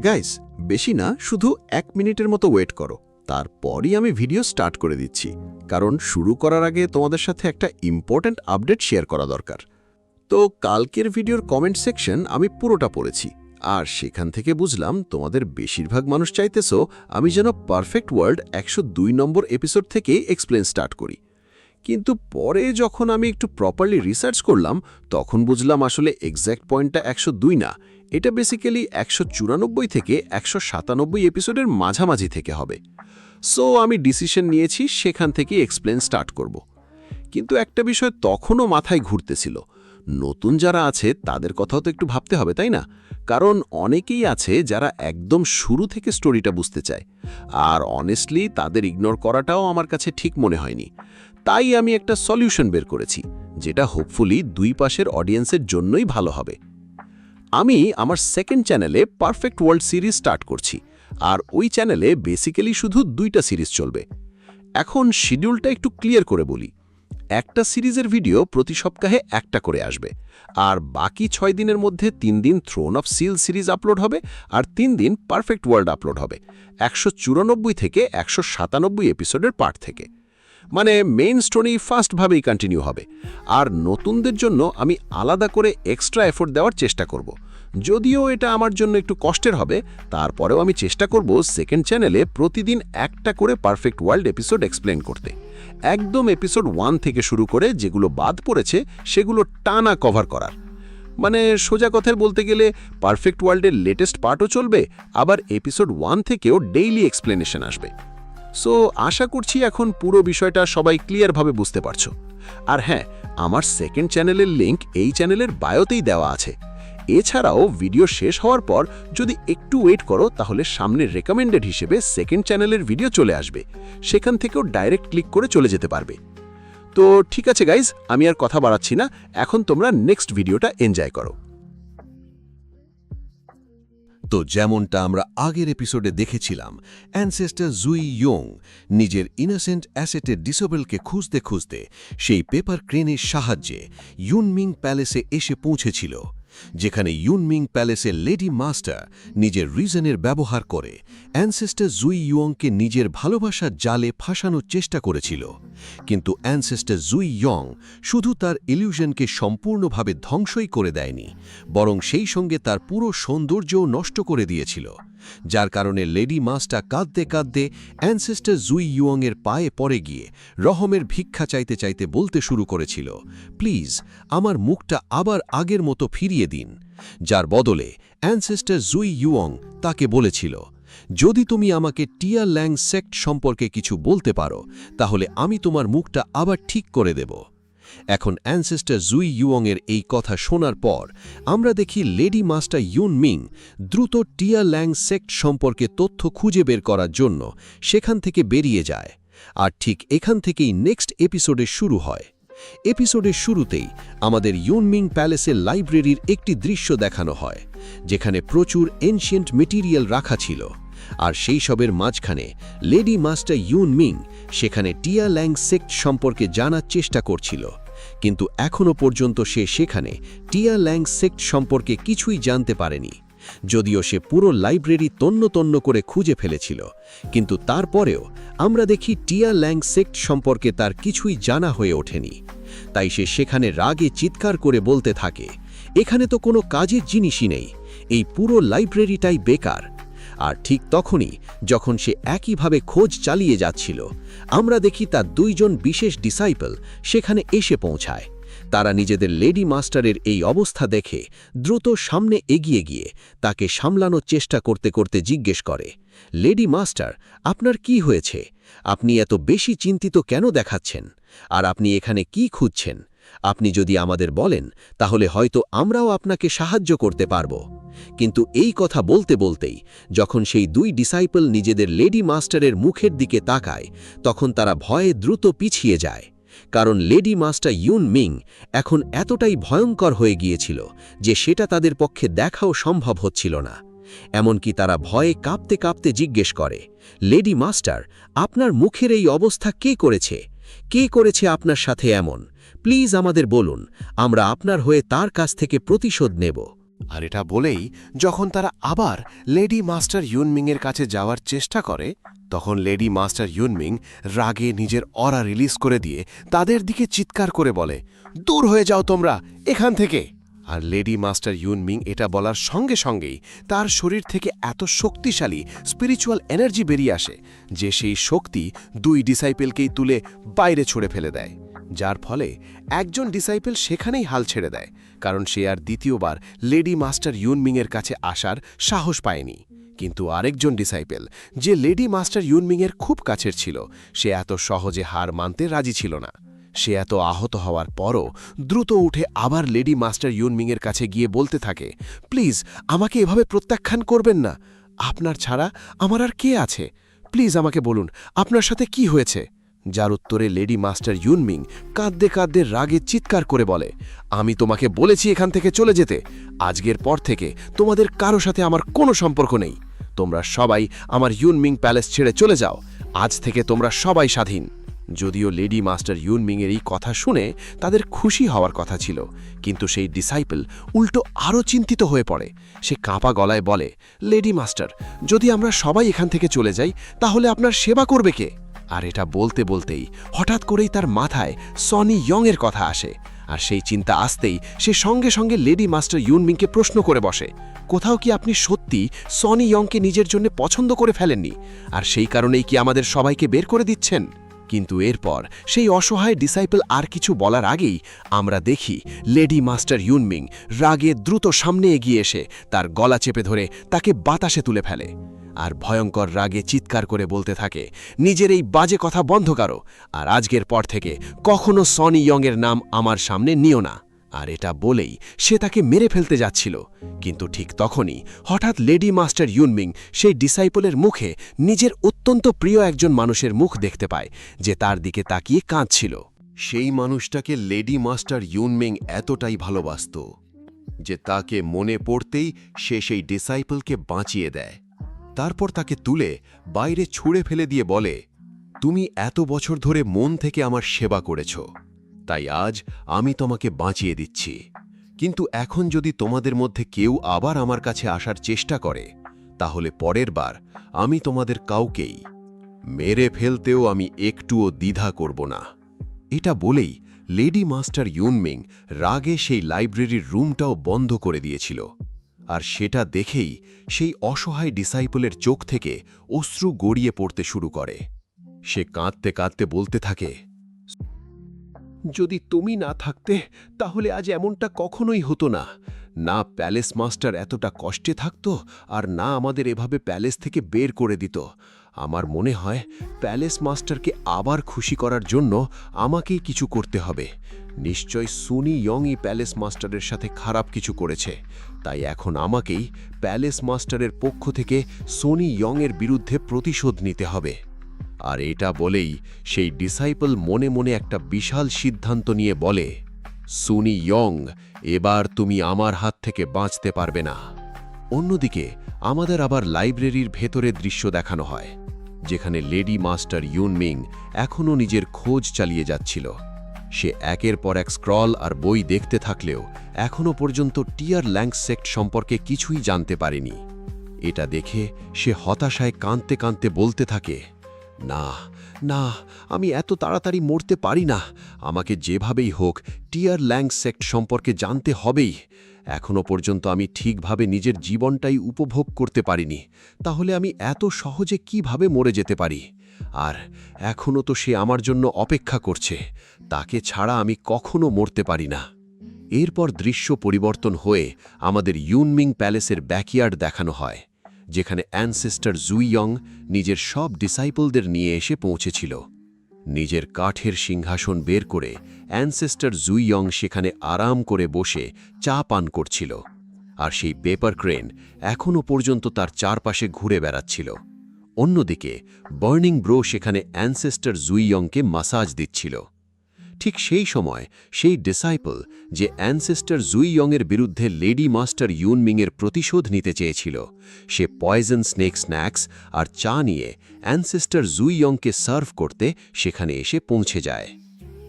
Guys, বেশি না, শুধু 1 মিনিটের মতো ওয়েট করো, তারপরই আমি ভিডিও স্টার্ট করে দিচ্ছি। কারণ শুরু করার আগে তোমাদের সাথে একটা ইম্পর্ট্যান্ট আপডেট শেয়ার করা দরকার। তো কালকের ভিডিওর কমেন্ট সেকশন আমি পুরোটা পড়েছি, আর সেখান থেকে বুঝলাম তোমাদের বেশিরভাগ মানুষ চাইতেছো আমি যেন পারফেক্ট ওয়ার্ল্ড 102 নম্বর এপিসোড থেকে এক্সপ্লেন স্টার্ট করি। কিন্তু পরে যখন আমি একটু প্রপারলি রিসার্চ করলাম, তখন বুঝলাম আসলে এক্স্যাক্ট পয়েন্টটা 102 না, এটা বেসিক্যালি 194 থেকে 197 এপিসোডের মাঝামাঝি থেকে হবে। সো আমি ডিসিশন নিয়েছি সেখান থেকে এক্সপ্লেন স্টার্ট করব। কিন্তু একটা বিষয় তখনও মাথায় ঘুরতেছিল, নতুন যারা আছে তাদের কথাও তো একটু ভাবতে হবে, তাই না? কারণ অনেকেই আছে যারা একদম শুরু থেকে স্টোরিটা বুঝতে চায়, আর অনেস্টলি তাদের ইগনোর করাটাও আমার কাছে ঠিক মনে হয়নি। তাই আমি একটা সলিউশন বের করেছি, যেটা হোপফুলি দুই পাশের অডিয়েন্সের জন্যই ভালো হবে। আমি আমার সেকেন্ড চ্যানেলে পারফেক্ট ওয়ার্ল্ড সিরিজ স্টার্ট করছি, আর ওই চ্যানেলে বেসিক্যালি শুধু 2টা সিরিজ চলবে। এখন শিডিউলটা একটু ক্লিয়ার করে বলি। একটা সিরিজের ভিডিও প্রতি সপ্তাহে একটা করে আসবে, আর বাকি 6 দিনের মধ্যে 3 দিন Throne of Seal series upload হবে, আর 3 দিন পারফেক্ট ওয়ার্ল্ড আপলোড হবে 194 থেকে 197 এপিসোডের পার্ট থেকে। মানে মেইন স্টোরি ফাস্টভাবেই কন্টিনিউ হবে, আর নতুনদের জন্য আমি আলাদা করে এক্সট্রা এফোর্ট দেওয়ার চেষ্টা করব। যদিও এটা আমার জন্য একটু কষ্টের হবে, তারপরেও আমি চেষ্টা করব সেকেন্ড চ্যানেলে প্রতিদিন একটা করে পারফেক্ট ওয়ার্ল্ড এপিসোড এক্সপ্লেন করতে। একদম এপিসোড 1 থেকে শুরু করে যেগুলো বাদ পড়েছে সেগুলো টানা কভার করার। মানে সোজা কথায় বলতে গেলে পারফেক্ট ওয়ার্ল্ডের লেটেস্ট পার্টও চলবে, আবার এপিসোড 1 থেকেও ডেইলি এক্সপ্লেনেশন আসবে। সো আশা করছি এখন পুরো বিষয়টা সবাই ক্লিয়ারভাবে বুঝতে পারছো। আর হ্যাঁ, আমার সেকেন্ড চ্যানেলের লিংক এই চ্যানেলের বায়োতেই দেওয়া আছে। এছাড়াও ভিডিও শেষ হওয়ার পর যদি একটু ওয়েট করো, তাহলে সামনে রেকমেন্ডেড হিসেবে সেকেন্ড চ্যানেলের ভিডিও চলে আসবে, সেখান থেকেও ডাইরেক্ট ক্লিক করে চলে যেতে পারবে। তো ঠিক আছে গাইজ, আমি আর কথা বাড়াচ্ছি না, এখন তোমরা নেক্সট ভিডিওটা এনজয় করো। তো যেমনটা আমরা আগের এপিসোডে দেখেছিলাম, অ্যানসেস্টর জুই ইয়ং নিজের ইনোসেন্ট অ্যাসেটের ডিসেবলকে খুঁজতে খুঁজতে সেই পেপার ক্রেনের সাহায্যে ইউনমিং প্যালেসে এসে পৌঁছেছিল, যেখানে ইউনমিং প্যালেসের লেডি মাস্টার নিজের রিজনের ব্যবহার করে অ্যানসেস্টর জুই ইয়ংকে নিজের ভালোবাসার জালে ফাঁসানোর চেষ্টা করেছিল। কিন্তু অ্যানসেস্টর জুই ইয়ং শুধু তার ইলিউশনকে সম্পূর্ণভাবে ধ্বংসই করে দেয়নি, বরং সেই সঙ্গে তার পুরো সৌন্দর্যও নষ্ট করে দিয়েছিল, যার কারণে লেডি মাস্টার কাঁদতে কাঁদতে অ্যানসেস্টর জুই ইয়ংয়ের পায়ে পড়ে গিয়ে রহমের ভিক্ষা চাইতে চাইতে বলতে শুরু করেছিল, প্লিজ আমার মুখটা আবার আগের মতো ফিরিয়ে দিন। যার বদলে অ্যানসেস্টর জুই ইয়ং তাকে বলেছিল, যদি তুমি আমাকে টিয়া ল্যাং সেক্ট সম্পর্কে কিছু বলতে পারো, তাহলে আমি তোমার মুখটা আবার ঠিক করে দেব। এখন অ্যানসেস্টর জুই ইয়ংয়ের এই কথা শোনার পর আমরা দেখি লেডি মাস্টার ইউনমিং দ্রুত টিয়া ল্যাং সেক্ট সম্পর্কে তথ্য খুঁজে বের করার জন্য সেখান থেকে বেরিয়ে যায়। আর ঠিক এখান থেকেই নেক্সট এপিসোডে শুরু হয়। এপিসোডের শুরুতেই আমাদের ইউনমিং প্যালেসের লাইব্রেরির একটি দৃশ্য দেখানো হয়, যেখানে প্রচুর এনশিয়েন্ট মেটেরিয়াল রাখা ছিল, আর সেই সবের মাঝখানে লেডি মাস্টার ইউনমিং সেখানে টিয়া ল্যাং সেক্ট সম্পর্কে জানার চেষ্টা করছিল। কিন্তু এখনও পর্যন্ত সে সেখানে টিয়া ল্যাং সেক্ট সম্পর্কে কিছুই জানতে পারেনি, যদিও সে পুরো লাইব্রেরি তন্ন তন্ন করে খুঁজে ফেলেছিল। কিন্তু তারপরেও আমরা দেখি টিয়া ল্যাং সেক্ট সম্পর্কে তার কিছুই জানা হয়ে ওঠেনি। তাই সে সেখানে রাগে চিৎকার করে বলতে থাকে, এখানে তো কোনো কাজের জিনিসই নেই, এই পুরো লাইব্রেরিটাই বেকার। আর ঠিক তখনই যখন সে একইভাবে খোঁজ চালিয়ে যাচ্ছিল, আমরা দেখি তার 2 জন বিশেষ ডিসাইপল সেখানে এসে পৌঁছায়। তারা নিজেদের লেডি মাস্টারের এই অবস্থা দেখে দ্রুত সামনে এগিয়ে গিয়ে তাকে সামলানোর চেষ্টা করতে করতে জিজ্ঞেস করে, লেডি মাস্টার, আপনার কি হয়েছে? আপনি এত বেশি চিন্তিত কেন দেখাচ্ছেন? আর আপনি এখানে কি খুঁজছেন? আপনি যদি আমাদের বলেন, তাহলে হয়তো আমরাও আপনাকে সাহায্য করতে পারব। কিন্তু এই কথা বলতে বলতেই যখন সেই 2 ডিসাইপল নিজেদের লেডি মাস্টারের মুখের দিকে তাকায়, তখন তারা ভয়ে দ্রুত পিছিয়ে যায়। কারণ লেডি মাস্টার ইউনমিং এখন এতটাই ভয়ঙ্কর হয়ে গিয়েছিল যে সেটা তাদের পক্ষে দেখাও সম্ভব হচ্ছিল না। এমনকি তারা ভয়ে কাঁপতে কাঁপতে জিজ্ঞেস করে, লেডি মাস্টার, আপনার মুখের এই অবস্থা কে করেছে? কে করেছে আপনার সাথে এমন? প্লিজ আমাদের বলুন, আমরা আপনার হয়ে তার কাছ থেকে প্রতিশোধ নেব। আর এটা বলেই যখন তারা আবার লেডি মাস্টার ইউনমিংয়ের কাছে যাওয়ার চেষ্টা করে, তখন লেডি মাস্টার ইউনমিং রাগে নিজের অরা রিলিজ করে দিয়ে তাদের দিকে চিৎকার করে বলে, দূর হয়ে যাও তোমরা এখান থেকে। আর লেডি মাস্টার ইউনমিং এটা বলার সঙ্গে সঙ্গেই তার শরীর থেকে এত শক্তিশালী স্পিরিচুয়াল এনার্জি বেরিয়ে আসে যে সেই শক্তি 2 ডিসাইপেলকেই তুলে বাইরে ছুড়ে ফেলে দেয়, যার ফলে একজন ডিসাইপেল সেখানেই হাল ছেড়ে দেয়, কারণ সে আর দ্বিতীয়বার লেডি মাস্টার ইউনমিংয়ের কাছে আসার সাহস পায়নি। কিন্তু আরেকজন ডিসাইপেল, যে লেডি মাস্টার ইউনমিংয়ের খুব কাছের ছিল, সে এত সহজে হার মানতে রাজি ছিল না। সে এত আহত হওয়ার পরও দ্রুত উঠে আবার লেডি মাস্টার ইউনমিংয়ের কাছে গিয়ে বলতে থাকে, প্লিজ আমাকে এভাবে প্রত্যাখ্যান করবেন না, আপনার ছাড়া আমার আর কে আছে? প্লিজ আমাকে বলুন আপনার সাথে কি হয়েছে? যার উত্তরে লেডি মাস্টার ইউনমিং কাঁদতে কাঁদতে রাগে চিৎকার করে বলে, আমি তোমাকে বলেছি এখান থেকে চলে যেতে। আজকের পর থেকে তোমাদের কারো সাথে আমার কোনো সম্পর্ক নেই। তোমরা সবাই আমার ইউনমিং প্যালেস ছেড়ে চলে যাও। আজ থেকে তোমরা সবাই স্বাধীন। যদিও লেডি মাস্টার ইউনমিংয়ের এই কথা শুনে তাদের খুশি হওয়ার কথা ছিল, কিন্তু সেই ডিসাইপল উল্টো আরও চিন্তিত হয়ে পড়ে। সে কাঁপা গলায় বলে, লেডি মাস্টার, যদি আমরা সবাই এখান থেকে চলে যাই তাহলে আপনার সেবা করবে কে? আর এটা বলতে বলতেই হঠাৎ করেই তার মাথায় সনি ইয়ংয়ের কথা আসে। আর সেই চিন্তা আসতেই সে সঙ্গে সঙ্গে লেডি মাস্টার ইউনমিংকে প্রশ্ন করে বসে, কোথাও কি আপনি সত্যি সনি ইয়ংকে নিজের জন্য পছন্দ করে ফেলেননি, আর সেই কারণেই কি আমাদের সবাইকে বের করে দিচ্ছেন? কিন্তু এরপর সেই অসহায় ডিসাইপল আর কিছু বলার আগেই আমরা দেখি লেডি মাস্টার ইউনমিং রাগে দ্রুত সামনে এগিয়ে এসে তার গলা চেপে ধরে তাকে বাতাসে তুলে ফেলে, আর ভয়ঙ্কর রাগে চিৎকার করে বলতে থাকে, নিজের এই বাজে কথা বন্ধ করো, আর আজকের পর থেকে কখনো সনি ইয়ংয়ের নাম আমার সামনে নিও না। আর এটা বলেই সে তাকে মেরে ফেলতে যাচ্ছিল, কিন্তু ঠিক তখনই হঠাৎ লেডি মাস্টার ইউনমিং সেই ডিসাইপলের মুখে নিজের অত্যন্ত প্রিয় একজন মানুষের মুখ দেখতে পায়, যে তার দিকে তাকিয়ে কাঁদছিল। সেই মানুষটাকে লেডি মাস্টার ইউনমিং এতটাই ভালোবাসত যে তাকে মনে পড়তেই সে সেই ডিসাইপলকে বাঁচিয়ে দেয়। তারপর তাকে তুলে বাইরে ছুঁড়ে ফেলে দিয়ে বলে, তুমি এত বছর ধরে মন থেকে আমার সেবা করেছ, তাই আজ আমি তোমাকে বাঁচিয়ে দিচ্ছি। কিন্তু এখন যদি তোমাদের মধ্যে কেউ আবার আমার কাছে আসার চেষ্টা করে, তাহলে পরের বার আমি তোমাদের কাউকেই মেরে ফেলতেও আমি একটুও দ্বিধা করব না। এটা বলেই লেডি মাস্টার ইউনমিং রাগে সেই লাইব্রেরির রুমটাও বন্ধ করে দিয়েছিল। আর সেটা দেখেই সেই অসহায় ডিসাইপলের চোখ থেকে অশ্রু গড়িয়ে পড়তে শুরু করে। সে কাঁদতে কাঁদতে বলতে থাকে, যদি তুমি না থাকতে তাহলে আজ এমনটা কখনোই হতো না। না প্যালেস মাস্টার এতটা কষ্টে থাকত, আর না আমাদের এভাবে প্যালেস থেকে বের করে দিত। আমার মনে হয় প্যালেস মাস্টারকে আবার খুশি করার জন্য আমাকেই কিছু করতে হবে। নিশ্চয় সুনি ইয়ংই প্যালেস মাস্টারের সাথে খারাপ কিছু করেছে, তাই এখন আমাকেই প্যালেস মাস্টারের পক্ষ থেকে সোনি ইয়ংয়ের বিরুদ্ধে প্রতিশোধ নিতে হবে। আর এটা বলেই সেই ডিসাইপল মনে মনে একটা বিশাল সিদ্ধান্ত নিয়ে বলে, সুনি ইয়ং, এবার তুমি আমার হাত থেকে বাঁচতে পারবে না। অন্যদিকে আমাদের আবার লাইব্রেরির ভেতরে দৃশ্য দেখানো হয়, যেখানে লেডি মাস্টার ইউনমিং এখনও নিজের খোঁজ চালিয়ে যাচ্ছিল। সে একের পর এক স্ক্রল আর বই দেখতে থাকলেও এখনও পর্যন্ত টিয়ার ল্যাং সেক্ট সম্পর্কে কিছুই জানতে পারেনি। এটা দেখে সে হতাশায় কাঁদতে কাঁদতে বলতে থাকে, না না, আমি এত তাড়াতাড়ি মরতে পারি না। আমাকে যেভাবেই হোক টিয়ার ল্যাং সেক্ট সম্পর্কে জানতে হবেই। এখনও পর্যন্ত আমি ঠিকভাবে নিজের জীবনটাই উপভোগ করতে পারিনি, তাহলে আমি এত সহজে কিভাবে মরে যেতে পারি? আর এখনও তো সে আমার জন্য অপেক্ষা করছে, তাকে ছাড়া আমি কখনো মরতে পারি না। এরপর দৃশ্য পরিবর্তন হয়ে আমাদের ইউনমিং প্যালেসের ব্যাকইয়ার্ড দেখানো হয়, যেখানে অ্যানসেস্টার জুই ইয়ং নিজের সব ডিসাইপলদের নিয়ে এসে পৌঁছেছিল। নিজের কাঠের সিংহাসন বের করে অ্যানসেস্টার জুই ইয়ং সেখানে আরাম করে বসে চা পান করছিল, আর সেই পেপার ক্রেন এখনও পর্যন্ত তার চারপাশে ঘুরে বেড়াচ্ছিল। অন্যদিকে বার্নিং ব্রো সেখানে অ্যানসেস্টার জুই ইয়ংকে মাসাজ দিচ্ছিল। ঠিক সেই সময় সেই ডিসাইপল, যে অ্যানসেস্টার জুই ইয়ংয়ের বিরুদ্ধে লেডি মাস্টার ইউনমিংয়ের প্রতিশোধ নিতে চেয়েছিল, সে পয়জন স্নেক স্ন্যাক্স আর চা নিয়ে অ্যানসেস্টার জুই ইয়ংকে সার্ভ করতে সেখানে এসে পৌঁছে যায়।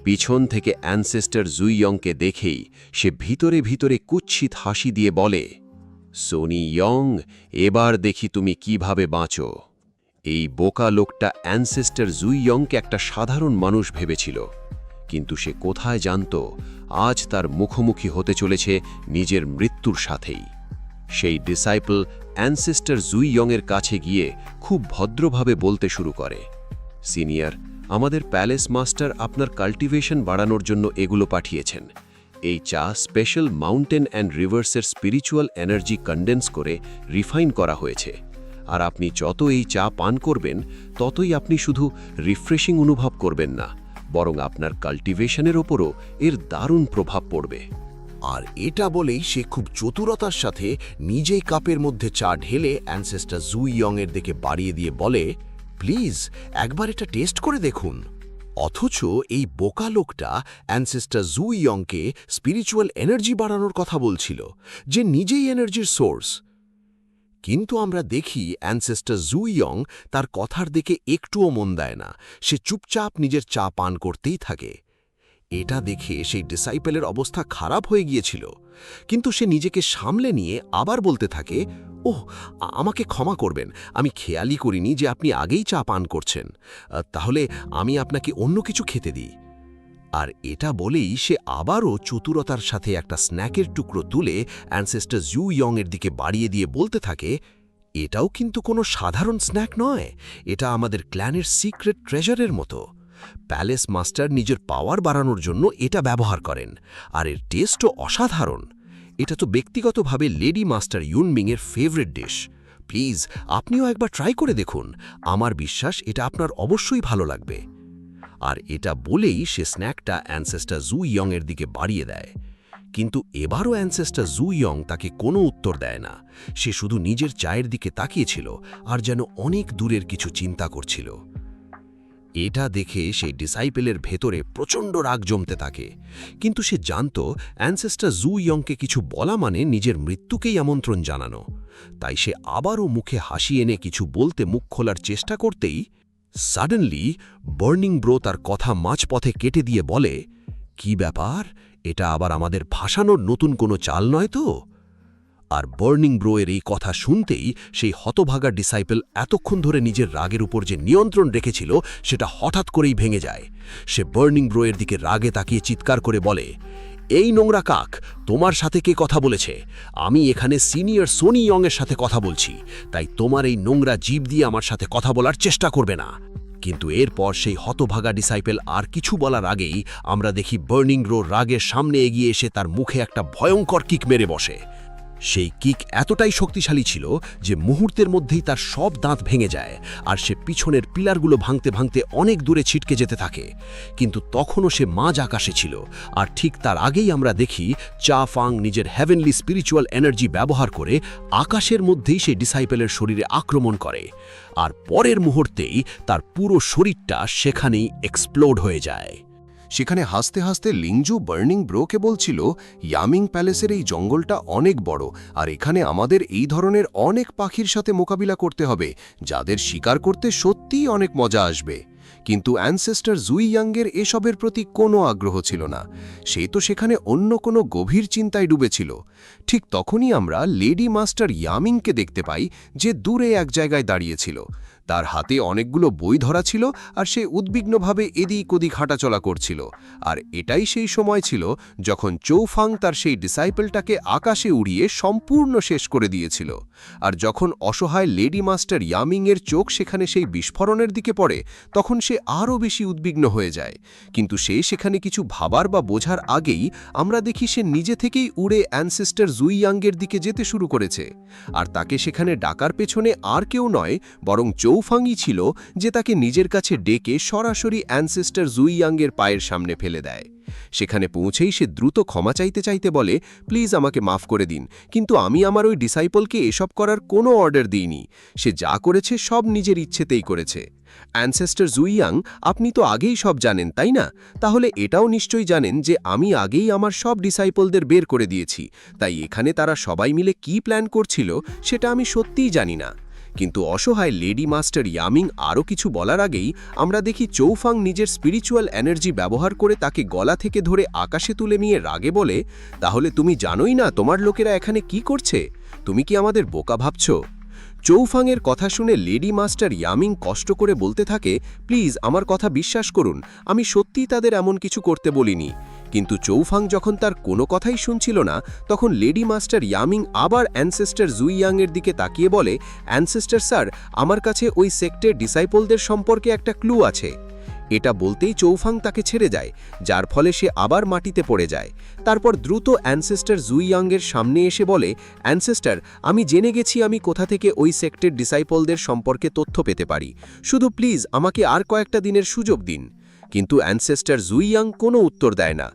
পিছন থেকে অ্যানসেস্টর জুইয়ংকে দেখেই সে ভিতরে ভিতরে কুৎসিত হাসি দিয়ে বলে, সোনি ইয়ং, এবার দেখি তুমি কিভাবে বাঁচো। এই বোকা লোকটা অ্যানসেস্টর জুইয়ংকে একটা সাধারণ মানুষ ভেবেছিল, কিন্তু সে কোথায় জানত আজ তার মুখোমুখি হতে চলেছে নিজের মৃত্যুর সাথেই। সেই ডিসাইপল অ্যানসেস্টর জুইয়ংয়ের কাছে গিয়ে খুব ভদ্রভাবে বলতে শুরু করে, সিনিয়র, আমাদের প্যালেস মাস্টার আপনার কাল্টিভেশন বাড়ানোর জন্য এগুলো পাঠিয়েছেন। এই চা স্পেশাল মাউন্টেন অ্যান্ড রিভার্সের স্পিরিচুয়াল এনার্জি কনডেন্স করে রিফাইন করা হয়েছে, আর আপনি যত এই চা পান করবেন ততই আপনি শুধু রিফ্রেশিং অনুভব করবেন না, বরং আপনার কাল্টিভেশনের ওপরও এর দারুণ প্রভাব পড়বে। আর এটা বলেই সে খুব চতুরতার সাথে নিজেই কাপের মধ্যে চা ঢেলে অ্যানসেস্টর জুইয়ংয়ের দিকে বাড়িয়ে দিয়ে বলে, প্লিজ একবার এটা টেস্ট করে দেখুন। অথচ এই বোকা লোকটা অ্যানসেস্টর জুইয়ংকে স্পিরিচুয়াল এনার্জি বাড়ানোর কথা বলছিল, যে নিজেই এনার্জির সোর্স। কিন্তু আমরা দেখি অ্যানসেস্টর জুইয়ং তার কথার দিকে একটুও মন দেয় না, সে চুপচাপ নিজের চা পান করতেই থাকে। এটা দেখে সেই ডিসাইপেলের অবস্থা খারাপ হয়ে গিয়েছিল, কিন্তু সে নিজেকে সামলে নিয়ে আবার বলতে থাকে, ওহ, আমাকে ক্ষমা করবেন, আমি খেয়ালই করিনি যে আপনি আগেই চা পান করছেন, তাহলে আমি আপনাকে অন্য কিছু খেতে দিই। আর এটা বলেই সে আবারও চতুরতার সাথে একটা স্ন্যাকের টুকরো তুলে অ্যানসেস্টর জুইয়ংয়ের দিকে বাড়িয়ে দিয়ে বলতে থাকে, এটাও কিন্তু কোনো সাধারণ স্ন্যাক নয়, এটা আমাদের ক্ল্যানের সিক্রেট ট্রেজারের মতো। প্যালেস মাস্টার নিজের পাওয়ার বাড়ানোর জন্য এটা ব্যবহার করেন, আর এর টেস্টও অসাধারণ। এটা তো ব্যক্তিগতভাবে লেডি মাস্টার ইউনমিংয়ের ফেভারিট ডিশ। প্লিজ আপনিও একবার ট্রাই করে দেখুন, আমার বিশ্বাস এটা আপনার অবশ্যই ভালো লাগবে। আর এটা বলেই সে স্ন্যাকটা অ্যানসেস্টর জুইয়ংয়ের দিকে বাড়িয়ে দেয়। কিন্তু এবারও অ্যানসেস্টর জুইয়ং তাকে কোনো উত্তর দেয় না, সে শুধু নিজের চায়ের দিকে তাকিয়েছিল আর যেন অনেক দূরের কিছু চিন্তা করছিল। এটা দেখে সেই ডিসাইপেলের ভেতরে প্রচণ্ড রাগ জমতে থাকে, কিন্তু সে জানত অ্যানসেস্টর জুইয়ংকে কিছু বলা মানে নিজের মৃত্যুকেই আমন্ত্রণ জানানো। তাই সে আবারও মুখে হাসি এনে কিছু বলতে মুখ খোলার চেষ্টা করতেই সাডেনলি বার্নিং ব্রো তার কথা মাঝপথে কেটে দিয়ে বলে, কি ব্যাপার, এটা আবার আমাদের ভাসানোর নতুন কোনো চাল নয় তো? আর বার্নিং ব্রোয়ের এই কথা শুনতেই সেই হতভাগা ডিসাইপল এতক্ষণ ধরে নিজের রাগের উপর যে নিয়ন্ত্রণ রেখেছিল সেটা হঠাৎ করেই ভেঙে যায়। সে বার্নিং ব্রোয়ের দিকে রাগে তাকিয়ে চিৎকার করে বলে, এই নোংরা কাক, তোমার সাথে কে কথা বলেছে? আমি এখানে সিনিয়র সোনি ইয়ংয়ের সাথে কথা বলছি, তাই তোমার এই নোংরা জিভ দিয়ে আমার সাথে কথা বলার চেষ্টা করবে না। কিন্তু এরপর সেই হতভাগা ডিসাইপল আর কিছু বলার আগেই আমরা দেখি বার্নিং ব্রো রাগের সামনে এগিয়ে এসে তার মুখে একটা ভয়ঙ্কর কিক মেরে বসে। সেই কিক এতটাই শক্তিশালী ছিল যে মুহূর্তের মধ্যেই তার সব দাঁত ভেঙে যায়, আর সে পিছনের পিলারগুলো ভাঙতে ভাঙতে অনেক দূরে ছিটকে যেতে থাকে। কিন্তু তখনও সে মাঝ আকাশে ছিল, আর ঠিক তার আগেই আমরা দেখি চা ফাং নিজের হেভেনলি স্পিরিচুয়াল এনার্জি ব্যবহার করে আকাশের মধ্যেই সেই ডিসাইপেলের শরীরে আক্রমণ করে, আর পরের মুহূর্তেই তার পুরো শরীরটা সেখানেই এক্সপ্লোড হয়ে যায়। সেখানে হাসতে হাসতে লিংজু বার্নিং ব্রোকে বলছিল, ইয়ামিং প্যালেসের এই জঙ্গলটা অনেক বড়, আর এখানে আমাদের এই ধরনের অনেক পাখির সাথে মোকাবিলা করতে হবে, যাদের শিকার করতে সত্যিই অনেক মজা আসবে। কিন্তু অ্যানসেস্টর জুইয়াংয়ের এসবের প্রতি কোনো আগ্রহ ছিল না, সে তো সেখানে অন্য কোনো গভীর চিন্তায় ডুবেছিল। ঠিক তখনই আমরা লেডি মাস্টার ইয়ামিংকে দেখতে পাই, যে দূরে এক জায়গায় দাঁড়িয়েছিল। তার হাতে অনেকগুলো বই ধরা ছিল, আর সে উদ্বিগ্নভাবে এদিক ওদিক হাঁটাচলা করছিল। আর এটাই সেই সময় ছিল যখন চৌফাং তার সেই ডিসাইপলটাকে আকাশে উড়িয়ে সম্পূর্ণ শেষ করে দিয়েছিল। আর যখন অসহায় লেডি মাস্টার ইয়ামিংয়ের চোখ সেখানে সেই বিস্ফোরণের দিকে পড়ে, তখন সে আরও বেশি উদ্বিগ্ন হয়ে যায়। কিন্তু সে সেখানে কিছু ভাবার বা বোঝার আগেই আমরা দেখি সে নিজে থেকেই উড়ে অ্যানসেস্টর জুইয়াংয়ের দিকে যেতে শুরু করেছে। আর তাকে সেখানে ডাকার পেছনে আর কেউ নয়, বরং চৌফাংই ছিল, যে তাকে নিজের কাছে ডেকে সরাসরি অ্যানসেস্টর জুইয়াংয়ের পায়ের সামনে ফেলে দেয়। সেখানে পৌঁছেই সে দ্রুত ক্ষমা চাইতে চাইতে বলে, প্লিজ আমাকে মাফ করে দিন, কিন্তু আমি আমার ওই ডিসাইপলকে এসব করার কোনো অর্ডার দিইনি। সে যা করেছে সব নিজের ইচ্ছেতেই করেছে। অ্যানসেস্টর জুইয়াং, আপনি তো আগেই সব জানেন, তাই না? তাহলে এটাও নিশ্চয়ই জানেন যে আমি আগেই আমার সব ডিসাইপলদের বের করে দিয়েছি, তাই এখানে তারা সবাই মিলে কি প্ল্যান করছিল সেটা আমি সত্যিই জানি না। কিন্তু অসহায় লেডি মাস্টার ইয়ামিং আরও কিছু বলার আগেই আমরা দেখি চৌফাং নিজের স্পিরিচুয়াল এনার্জি ব্যবহার করে তাকে গলা থেকে ধরে আকাশে তুলে নিয়ে রাগে বলে, তাহলে তুমি জানোই না তোমার লোকেরা এখানে কি করছে? তুমি কি আমাদের বোকা ভাবছ? চৌফাংয়ের কথা শুনে লেডি মাস্টার ইয়ামিং কষ্ট করে বলতে থাকে, প্লিজ আমার কথা বিশ্বাস করুন, আমি সত্যিই তাদের এমন কিছু করতে বলিনি। কিন্তু চৌফাং যখন তার কোনো কথাই শুনছিল না, তখন লেডি মাস্টার ইয়ামিং আবার অ্যানসেস্টার জুইয়াংয়ের দিকে তাকিয়ে বলে, অ্যানসেস্টার স্যার, আমার কাছে ওই সেক্টের ডিসাইপলদের সম্পর্কে একটা ক্লু আছে। এটা বলতেই চৌফাং তাকে ছেড়ে যায়, যার ফলে সে আবার মাটিতে পড়ে যায়। তারপর দ্রুত অ্যানসেস্টার জুইয়াংয়ের সামনে এসে বলে, অ্যানসেস্টার, আমি জেনে গেছি আমি কোথা থেকে ওই সেক্টের ডিসাইপলদের সম্পর্কে তথ্য পেতে পারি, শুধু প্লিজ আমাকে আর কয়েকটা দিনের সুযোগ দিন। কিন্তু অ্যানসেস্টার জুইয়াং কোনো উত্তর দেয় না।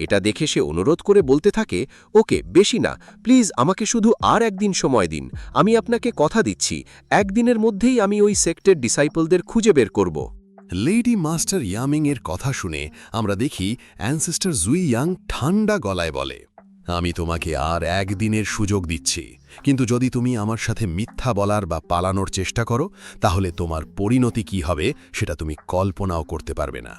এটা দেখে সে অনুরোধ করে বলতে থাকে, ওকে, বেশি না, প্লিজ আমাকে শুধু আর একদিন সময় দিন, আমি আপনাকে কথা দিচ্ছি একদিনের মধ্যেই আমি ওই সেক্টের ডিসাইপলদের খুঁজে বের করব। লেডি মাস্টার ইয়ামিং এর কথা শুনে আমরা দেখি অ্যানসেস্টার জুইয়াং ঠান্ডা গলায় বলে, আমি তোমাকে আর একদিনের সুযোগ দিচ্ছি, কিন্তু যদি তুমি আমার সাথে মিথ্যা বলার বা পালানোর চেষ্টা করো, তাহলে তোমার পরিণতি কি হবে সেটা তুমি কল্পনাও করতে পারবে না।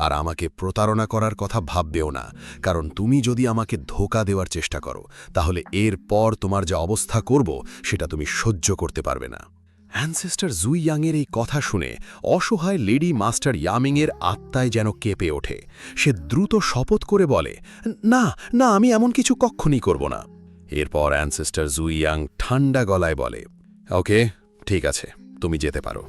আর আমাকে প্রতারণা করার কথা ভাববেও না, কারণ তুমি যদি আমাকে ধোঁকা দেওয়ার চেষ্টা করো, তাহলে এর পর তোমার যা অবস্থা করব সেটা তুমি সহ্য করতে পারবে না। অ্যানসেস্টার জুইয়াংয়ের এই কথা শুনে অসহায় লেডি মাস্টার ইয়ামিংয়ের আত্মায় যেন কেঁপে ওঠে। সে দ্রুত শপথ করে বলে, না না, আমি এমন কিছু কক্ষণই করব না। এরপর অ্যানসেস্টার জুইয়াং ঠান্ডা গলায় বলে, ওকে, ঠিক আছে, তুমি যেতে পারো।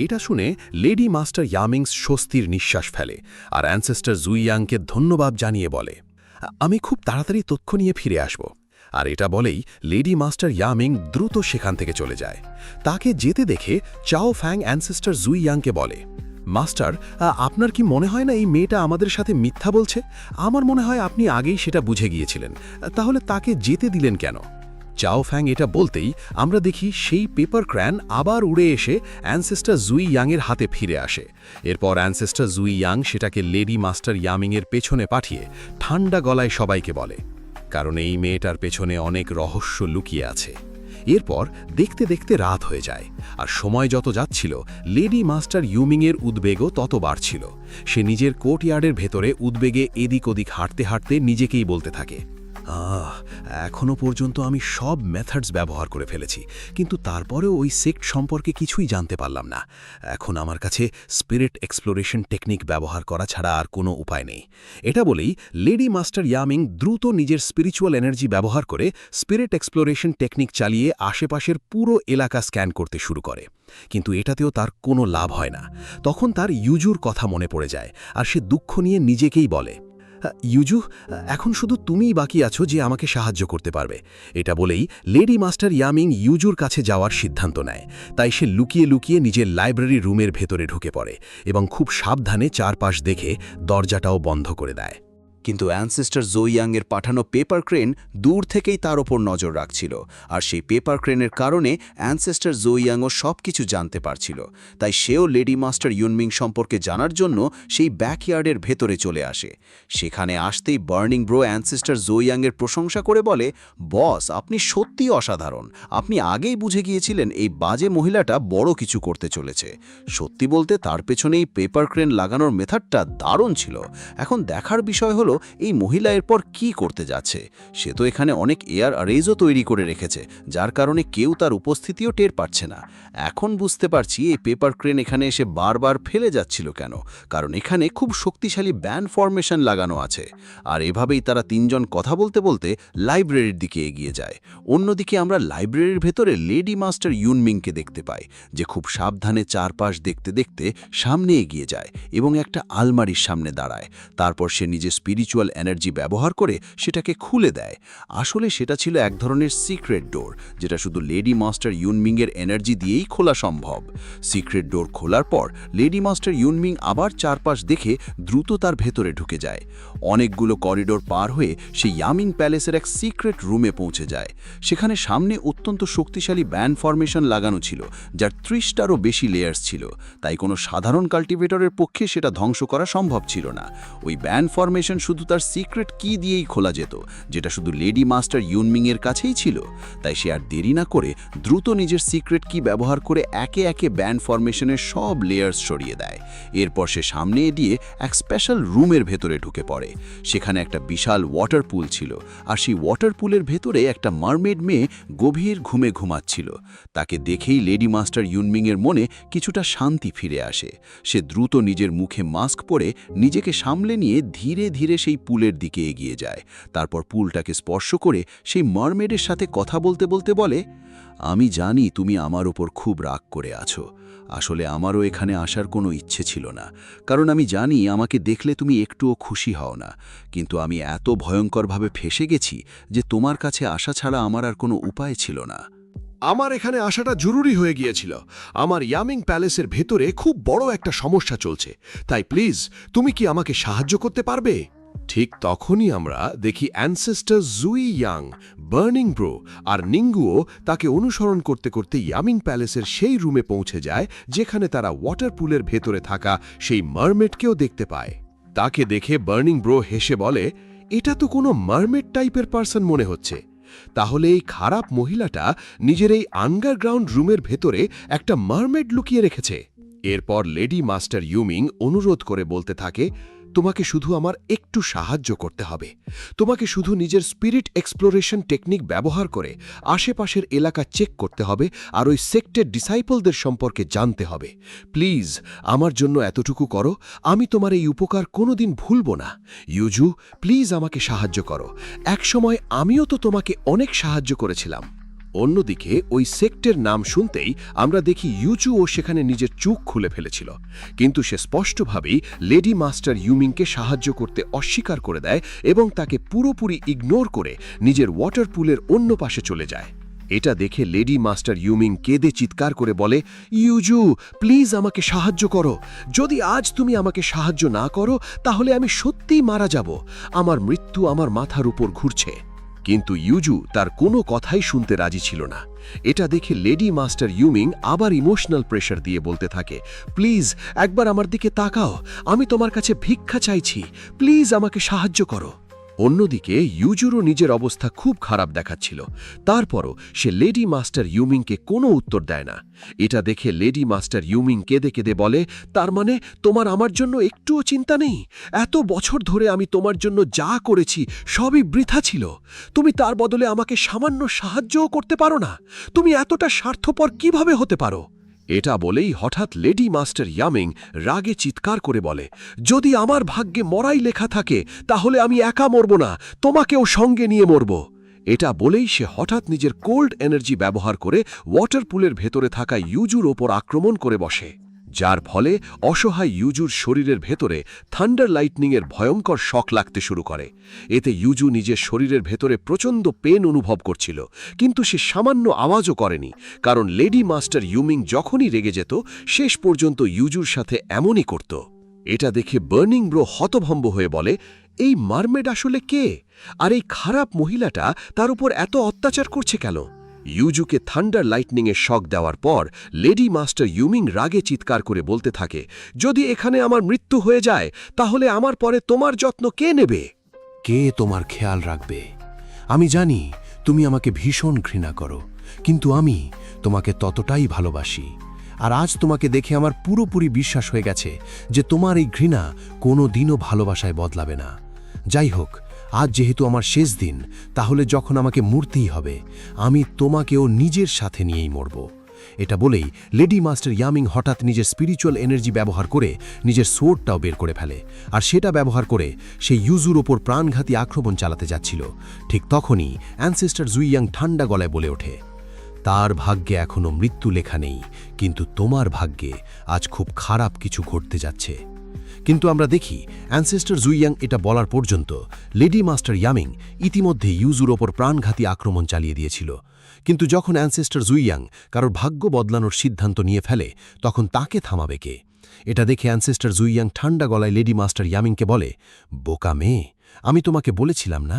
এটা শুনে লেডি মাস্টার ইয়ামিংস স্বস্তির নিঃশ্বাস ফেলে আর অ্যানসেস্টার জুইয়াংকে ধন্যবাদ জানিয়ে বলে, আমি খুব তাড়াতাড়ি তথ্য নিয়ে ফিরে আসব। আর এটা বলেই লেডি মাস্টার ইয়ামিং দ্রুত সেখান থেকে চলে যায়। তাকে যেতে দেখে চাও ফ্যাং অ্যানসেস্টার জুইয়াংকে বলে, মাস্টার, আপনার কি মনে হয় না এই মেয়েটা আমাদের সাথে মিথ্যা বলছে? আমার মনে হয় আপনি আগেই সেটা বুঝে গিয়েছিলেন, তাহলে তাকে যেতে দিলেন কেন? চাও ফ্যাং এটা বলতেই আমরা দেখি সেই পেপার ক্র্যান আবার উড়ে এসে অ্যানসেস্টার জুইয়াংয়ের হাতে ফিরে আসে। এরপর অ্যানসেস্টার জুইয়াং সেটাকে লেডি মাস্টার ইয়ামিংয়ের পেছনে পাঠিয়ে ঠান্ডা গলায় সবাইকে বলে, কারণ এই মেয়েটার পেছনে অনেক রহস্য লুকিয়ে আছে। এরপর দেখতে দেখতে রাত হয়ে যায়, আর সময় যত যাচ্ছিল লেডি মাস্টার ইউমিংয়ের উদ্বেগও তত বাড়ছিল। সে নিজের কোর্টইয়ার্ডের ভেতরে উদ্বেগে এদিক ওদিক হাঁটতে হাঁটতে নিজেকেই বলতে থাকে, এখনো পর্যন্ত আমি সব মেথডস ব্যবহার করে ফেলেছি, কিন্তু তারপরেও ওই সেক্ট সম্পর্কে কিছুই জানতে পারলাম না। এখন আমার কাছে স্পিরিট এক্সপ্লোরেশন টেকনিক ব্যবহার করা ছাড়া আর কোনো উপায় নেই। এটা বলেই লেডি মাস্টার ইয়ামিং দ্রুত নিজের স্পিরিচুয়াল এনার্জি ব্যবহার করে স্পিরিট এক্সপ্লোরেশন টেকনিক চালিয়ে আশেপাশের পুরো এলাকা স্ক্যান করতে শুরু করে। কিন্তু এটাতেও তার কোনো লাভ হয় না। তখন তার ইউজুর কথা মনে পড়ে যায়, আর সে দুঃখ নিয়ে নিজেকেই বলে, ইউজু, এখন শুধু তুমিই বাকি আছো যে আমাকে সাহায্য করতে পারবে। এটা বলেই লেডি মাস্টার ইয়ামিং ইউজুর কাছে যাওয়ার সিদ্ধান্ত নেয়। তাই সে লুকিয়ে লুকিয়ে নিজের লাইব্রেরি রুমের ভেতরে ঢুকে পড়ে এবং খুব সাবধানে চারপাশ দেখে দরজাটাও বন্ধ করে দেয়। কিন্তু অ্যানসেস্টার জুইয়াংয়ের পাঠানো পেপার ক্রেন দূর থেকেই তার ওপর নজর রাখছিল, আর সেই পেপার ক্রেনের কারণে অ্যানসেস্টার জুইয়াংও সব কিছু জানতে পারছিল। তাই সেও লেডি মাস্টার ইউনমিং সম্পর্কে জানার জন্য সেই ব্যাকইয়ার্ডের ভেতরে চলে আসে। সেখানে আসতেই বার্নিং ব্রো অ্যানসেস্টার জুইয়াংয়ের প্রশংসা করে বলে, বস, আপনি সত্যিই অসাধারণ, আপনি আগেই বুঝে গিয়েছিলেন এই বাজে মহিলাটা বড় কিছু করতে চলেছে। সত্যি বলতে তার পেছনে এই পেপার ক্রেন লাগানোর মেথডটা দারুণ ছিল। এখন দেখার বিষয় হলো এই মহিলা এরপর কি করতে যাচ্ছে। সে তো এখানে অনেক এয়ার অ্যারেজও তৈরি করে রেখেছে, যার কারণে কেউ তার উপস্থিতিও টের পাচ্ছে না। এখন বুঝতে পারছি এই পেপার ক্রেন এখানে এসে বারবার ফেলে যাচ্ছিল কেন, কারণ এখানে খুব শক্তিশালী ব্যান্ড ফরমেশন লাগানো আছে। আর এভাবেই তারা তিনজন কথা বলতে বলতে লাইব্রেরির দিকে এগিয়ে যায়। অন্যদিকে আমরা লাইব্রেরির ভেতরে লেডি মাস্টার ইউনমিংকে দেখতে পাই, যে খুব সাবধানে চারপাশ দেখতে দেখতে সামনে এগিয়ে যায় এবং একটা আলমারির সামনে দাঁড়ায়। তারপর সে নিজের স্পিরিচুয়াল এনার্জি ব্যবহার করে সেটাকে খুলে দেয়। আসলে সেটা ছিল এক ধরনের সিক্রেট ডোর, যেটা শুধু লেডি মাস্টার ইউনমিংয়ের এনার্জি দিয়েই খোলা সম্ভব। সিক্রেট ডোর খোলার পর লেডি মাস্টার ইউনমিং আবার চারপাশ দেখে দ্রুত তার ভেতরে ঢুকে যায়। অনেকগুলো করিডোর পার হয়ে সে ইয়ামিং প্যালেসের এক সিক্রেট রুমে পৌঁছে যায়। সেখানে সামনে অত্যন্ত শক্তিশালী ব্যান্ড ফরমেশন লাগানো ছিল, যার 30টারও বেশি লেয়ার্স ছিল। তাই কোনো সাধারণ কাল্টিভেটরের পক্ষে সেটা ধ্বংস করা সম্ভব ছিল না। ওই ব্যান্ড ফরমেশন শুধু তার সিক্রেট কি দিয়েই খোলা যেত, যেটা শুধু লেডি মাস্টার ইউনমিংয়ের কাছেই ছিল। তাই সে আর দেরি না করে দ্রুত নিজের সিক্রেট কি ব্যবহার করে একে একে ব্যান্ড ফরমেশনের সব লেয়ার্স সরিয়ে দেয়। এরপর সে সামনে এগিয়ে এক স্পেশাল রুমের ভেতরে ঢুকে পড়ে। সেখানে একটা বিশাল ওয়াটার পুল ছিল, আর সেই ওয়াটার পুলের ভেতরে একটা মারমেড মেয়ে গভীর ঘুমে ঘুমাচ্ছিল। তাকে দেখেই লেডি মাস্টার ইউনমিংয়ের মনে কিছুটা শান্তি ফিরে আসে। সে দ্রুত নিজের মুখে মাস্ক পরে নিজেকে সামলে নিয়ে ধীরে ধীরে সেই পুলের দিকে এগিয়ে যায়। তারপর পুলটাকে স্পর্শ করে সেই মারমেডের সাথে কথা বলতে বলতে বলে, আমি জানি তুমি আমার ওপর খুব রাগ করে আছো। আসলে আমারও এখানে আসার কোনো ইচ্ছে ছিল না, কারণ আমি জানি আমাকে দেখলে তুমি একটুও খুশি হও না। কিন্তু আমি এত ভয়ঙ্করভাবে ফেঁসে গেছি যে তোমার কাছে আসা ছাড়া আমার আর কোনো উপায় ছিল না। আমার এখানে আসাটা জরুরি হয়ে গিয়েছিল। আমার ইয়ামিং প্যালেসের ভেতরে খুব বড় একটা সমস্যা চলছে, তাই প্লিজ তুমি কি আমাকে সাহায্য করতে পারবে? ঠিক তখনই আমরা দেখি অ্যানসেস্টার জুই ইয়াং, বার্নিং ব্রো আর নিঙ্গুও তাকে অনুসরণ করতে করতে ইয়ামিং প্যালেসের সেই রুমে পৌঁছে যায় যেখানে তারা ওয়াটার পুলের ভেতরে থাকা সেই মারমেডকেও দেখতে পায়। তাকে দেখে বার্নিং ব্রো হেসে বলে, এটা তো কোনো মারমেড টাইপের পার্সন মনে হচ্ছে। তাহলে এই খারাপ মহিলাটা নিজের এই আন্ডারগ্রাউন্ড রুমের ভেতরে একটা মারমেড লুকিয়ে রেখেছে। এরপর লেডি মাস্টার ইউমিং অনুরোধ করে বলতে থাকে, তোমাকে শুধু আমার একটু সাহায্য করতে হবে। তোমাকে শুধু নিজের স্পিরিট এক্সপ্লোরেশন টেকনিক ব্যবহার করে আশেপাশের এলাকা চেক করতে হবে আর ওই সেক্টের ডিসাইপলদের সম্পর্কে জানতে হবে। প্লিজ আমার জন্য এতটুকু করো, আমি তোমার এই উপকার কোনোদিন ভুলব না। ইউজু, প্লিজ আমাকে সাহায্য করো। একসময় আমিও তো তোমাকে অনেক সাহায্য করেছিলাম। অন্যদিকে ওই সেক্টের নাম শুনতেই আমরা দেখি ইউচুও সেখানে নিজের চোখ খুলে ফেলেছিল, কিন্তু সে স্পষ্টভাবেই লেডি মাস্টার ইউমিংকে সাহায্য করতে অস্বীকার করে দেয় এবং তাকে পুরোপুরি ইগনোর করে নিজের ওয়াটার পুলের অন্য পাশে চলে যায়। এটা দেখে লেডি মাস্টার ইউমিং কেঁদে চিৎকার করে বলে, ইউজু, প্লিজ আমাকে সাহায্য করো। যদি আজ তুমি আমাকে সাহায্য না করো তাহলে আমি সত্যিই মারা যাব। আমার মৃত্যু আমার মাথার উপর ঘুরছে। কিন্তু ইউজু তার কোনো কথাই শুনতে রাজি ছিল না। এটা দেখে লেডি মাস্টার ইউমিং আবার ইমোশনাল প্রেশার দিয়ে বলতে থাকে, প্লিজ একবার আমার দিকে তাকাও, আমি তোমার কাছে ভিক্ষা চাইছি, প্লিজ আমাকে সাহায্য করো। অন্যদিকে ইউজুরও নিজের অবস্থা খুব খারাপ দেখাচ্ছিল। তারপরও সে লেডি মাস্টার ইউমিংকে কোনো উত্তর দেয় না। এটা দেখে লেডি মাস্টার ইউমিং কেঁদে কেঁদে বলে, তার মানে তোমার আমার জন্য একটুও চিন্তা নেই? এত বছর ধরে আমি তোমার জন্য যা করেছি সবই বৃথা ছিল। তুমি তার বদলে আমাকে সামান্য সাহায্যও করতে পারো না? তুমি এতটা স্বার্থপর কিভাবে হতে পারো? এটা বলেই হঠাৎ লেডি মাস্টার ইয়ামিং রাগে চিৎকার করে বলে, যদি আমার ভাগ্যে মরাই লেখা থাকে তাহলে আমি একা মরব না, তোমাকেও সঙ্গে নিয়ে মরব। এটা বলেই সে হঠাৎ নিজের কোল্ড এনার্জি ব্যবহার করে ওয়াটার পুলের ভেতরে থাকা ইউজুর ওপর আক্রমণ করে বসে, যার ফলে অসহায় ইউজুর শরীরের ভেতরে থান্ডার লাইটনিংয়ের ভয়ঙ্কর শক লাগতে শুরু করে। এতে ইউজু নিজের শরীরের ভেতরে প্রচণ্ড পেন অনুভব করছিল, কিন্তু সে সামান্য আওয়াজও করেনি, কারণ লেডি মাস্টার ইউমিং যখনই রেগে যেত শেষ পর্যন্ত ইউজুর সাথে এমনই করত। এটা দেখে বার্নিং ব্রো হতভম্ব হয়ে বলে, এই মারমেড আসলে কে? আর এই খারাপ মহিলাটা তার উপর এত অত্যাচার করছে কেন? ইউজুকে থান্ডার লাইটনিংয়ে শক দেওয়ার পর লেডি মাস্টার ইউমিং রাগে চিৎকার করে বলতে থাকে, যদি এখানে আমার মৃত্যু হয়ে যায় তাহলে আমার পরে তোমার যত্ন কে নেবে? কে তোমার খেয়াল রাখবে? আমি জানি তুমি আমাকে ভীষণ ঘৃণা করো, কিন্তু আমি তোমাকে ততটাই ভালোবাসি। আর আজ তোমাকে দেখে আমার পুরোপুরি বিশ্বাস হয়ে গেছে যে তোমার এই ঘৃণা কোনো দিনও ভালোবাসায় বদলাবে না। যাই হোক, আজ যেহেতু আমার শেষ দিন, তাহলে যখন আমাকে মরতেই হবে, আমি তোমাকেও নিজের সাথে নিয়েই মরব। এটা বলেই লেডি মাস্টার ইয়ামিং হঠাৎ নিজের স্পিরিচুয়াল এনার্জি ব্যবহার করে নিজের সোর্ডটাও বের করে ফেলে, আর সেটা ব্যবহার করে সে ইউজুর ওপর প্রাণঘাতী আক্রমণ চালাতে যাচ্ছিল। ঠিক তখনই অ্যানসেস্টার জুই ইয়াং ঠান্ডা গলায় বলে ওঠে, তার ভাগ্যে এখনো মৃত্যু লেখা নেই, কিন্তু তোমার ভাগ্যে আজ খুব খারাপ কিছু ঘটতে যাচ্ছে। কিন্তু আমরা দেখি অ্যানসেস্টার জুইয়াং এটা বলার পর্যন্ত লেডি মাস্টার ইয়ামিং ইতিমধ্যে ইউজুর ওপর প্রাণঘাতী আক্রমণ চালিয়ে দিয়েছিল। কিন্তু যখন অ্যানসেস্টার জুইয়াং কারোর ভাগ্য বদলানোর সিদ্ধান্ত নিয়ে ফেলে, তখন তাকে থামাবে কে? এটা দেখে অ্যানসেস্টার জুইয়াং ঠান্ডা গলায় লেডি মাস্টার ইয়ামিংকে বলে, বোকা মেয়ে, আমি তোমাকে বলেছিলাম না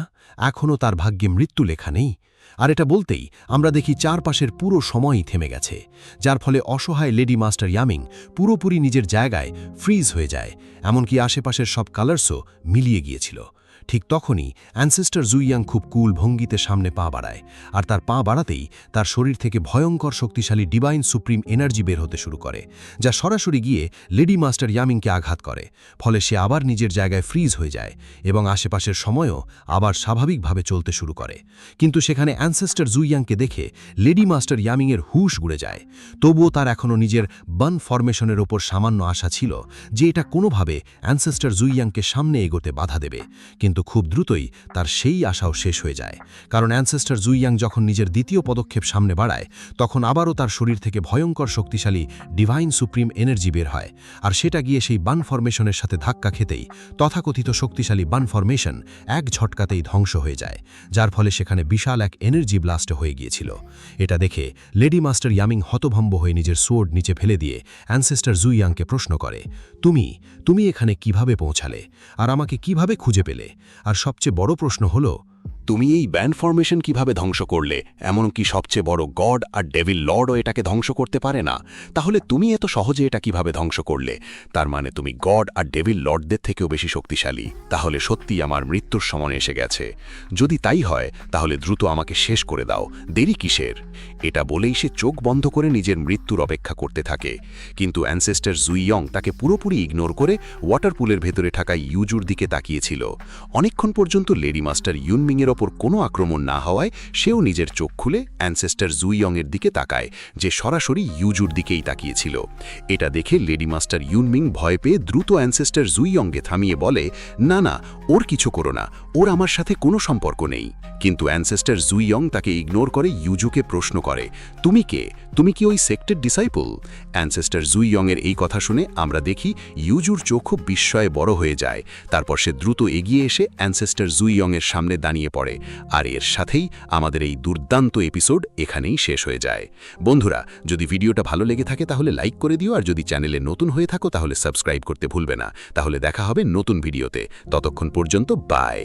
এখনও তার ভাগ্যে মৃত্যু লেখা নেই? আর এটা বলতেই আমরা দেখি চারপাশের পুরো সময়ই থেমে গেছে, যার ফলে অসহায় লেডি মাস্টার ইয়ামিং পুরোপুরি নিজের জায়গায় ফ্রিজ হয়ে যায়, এমনকি আশেপাশের সব কালার্সও মিলিয়ে গিয়েছিল। ঠিক তখনই অ্যানসেস্টর জুইয়াং খুব কুল ভঙ্গিতে সামনে পা বাড়ায়, আর তার পা বাড়াতেই তার শরীর থেকে ভয়ঙ্কর শক্তিশালী ডিভাইন সুপ্রিম এনার্জি বের হতে শুরু করে, যা সরাসরি গিয়ে লেডি মাস্টার ইয়ামিংকে আঘাত করে। ফলে সে আবার নিজের জায়গায় ফ্রিজ হয়ে যায় এবং আশেপাশের সময়ও আবার স্বাভাবিকভাবে চলতে শুরু করে। কিন্তু সেখানে অ্যানসেস্টর জুইয়াংকে দেখে লেডি মাস্টার ইয়ামিংয়ের হুশ উড়ে যায়। তবুও তার এখনও নিজের বান ফরমেশনের ওপর সামান্য আশা ছিল যে এটা কোনোভাবে অ্যানসেস্টর জুইয়াংকে সামনে এগোতে বাধা দেবে। কিন্তু খুব দ্রুতই তার সেই আশাও শেষ হয়ে যায়, কারণ অ্যানসেস্টর জুইয়াং যখন নিজের দ্বিতীয় পদক্ষেপ সামনে বাড়ায়, তখন আবারও তার শরীর থেকে ভয়ঙ্কর শক্তিশালী ডিভাইন সুপ্রিম এনার্জি বের হয়, আর সেটা গিয়ে সেই বান ফরমেশনের সাথে ধাক্কা খেতেই তথাকথিত শক্তিশালী বান ফরমেশন এক ঝটকাতেই ধ্বংস হয়ে যায়, যার ফলে সেখানে বিশাল এক এনার্জি ব্লাস্ট হয়ে গিয়েছিল। এটা দেখে লেডি মাস্টার ইয়ামিং হতভম্ব হয়ে নিজের সোর্ড নিচে ফেলে দিয়ে অ্যানসেস্টর জুইয়াংকে প্রশ্ন করে, তুমি এখানে কিভাবে পৌঁছালে, আর আমাকে কিভাবে খুঁজে পেলে? আর সবচেয়ে বড় প্রশ্ন হলো, তুমি এই ব্যান্ড ফরমেশন কিভাবে ধ্বংস করলে? এমনকি সবচেয়ে বড় গড আর ডেভিল লর্ডও এটাকে ধ্বংস করতে পারে না, তাহলে তুমি এত সহজে এটা কিভাবে ধ্বংস করলে? তার মানে তুমি গড আর ডেভিল লর্ডদের থেকেও বেশি শক্তিশালী। তাহলে সত্যি আমার মৃত্যুর সময় এসে গেছে। যদি তাই হয় তাহলে দ্রুত আমাকে শেষ করে দাও, দেরি কিসের? এটা বলেই সে চোখ বন্ধ করে নিজের মৃত্যুর অপেক্ষা করতে থাকে। কিন্তু অ্যানসেস্টর জুইয়ং তাকে পুরোপুরি ইগনোর করে ওয়াটার পুলের ভেতরে থাকা ইউজুর দিকে তাকিয়েছিল। অনেকক্ষণ পর্যন্ত লেডি মাস্টার ইউনমিংয়ের ওপর কোনো আক্রমণ না হওয়ায় সেও নিজের চোখ খুলে অ্যানসেস্টর জুইয়ংয়ের দিকে তাকায়, যে সরাসরি ইউজুর দিকেই তাকিয়েছিল। এটা দেখে লেডি মাস্টার ইউনমিং ভয় পেয়ে দ্রুত অ্যানসেস্টর জুইয়ংকে থামিয়ে বলে, না না, ওর কিছু করো না, ওর আমার সাথে কোনো সম্পর্ক নেই। কিন্তু অ্যানসেস্টর জুইয়ং তাকে ইগনোর করে ইউজুকে প্রশ্ন করে, তুমি কে? তুমি কি ওই সেক্টের ডিসাইপল? অ্যানসেস্টর জুইয়ংয়ের এই কথা শুনে আমরা দেখি ইউজুর চোখ খুব বিস্ময়ে বড় হয়ে যায়। তারপর সে দ্রুত এগিয়ে এসে অ্যানসেস্টর জুইয়ংয়ের সামনে দাঁড়িয়ে পড়ে। আর এর সাথেই আমাদের এই দুর্দান্ত এপিসোড এখানেই শেষ হয়ে যায়। বন্ধুরা, যদি ভিডিওটা ভালো লেগে থাকে তাহলে লাইক করে দিও, আর যদি চ্যানেলে নতুন হয়ে থাকো তাহলে সাবস্ক্রাইব করতে ভুলবে না। তাহলে দেখা হবে নতুন ভিডিওতে। ততক্ষণ পর্যন্ত বাই।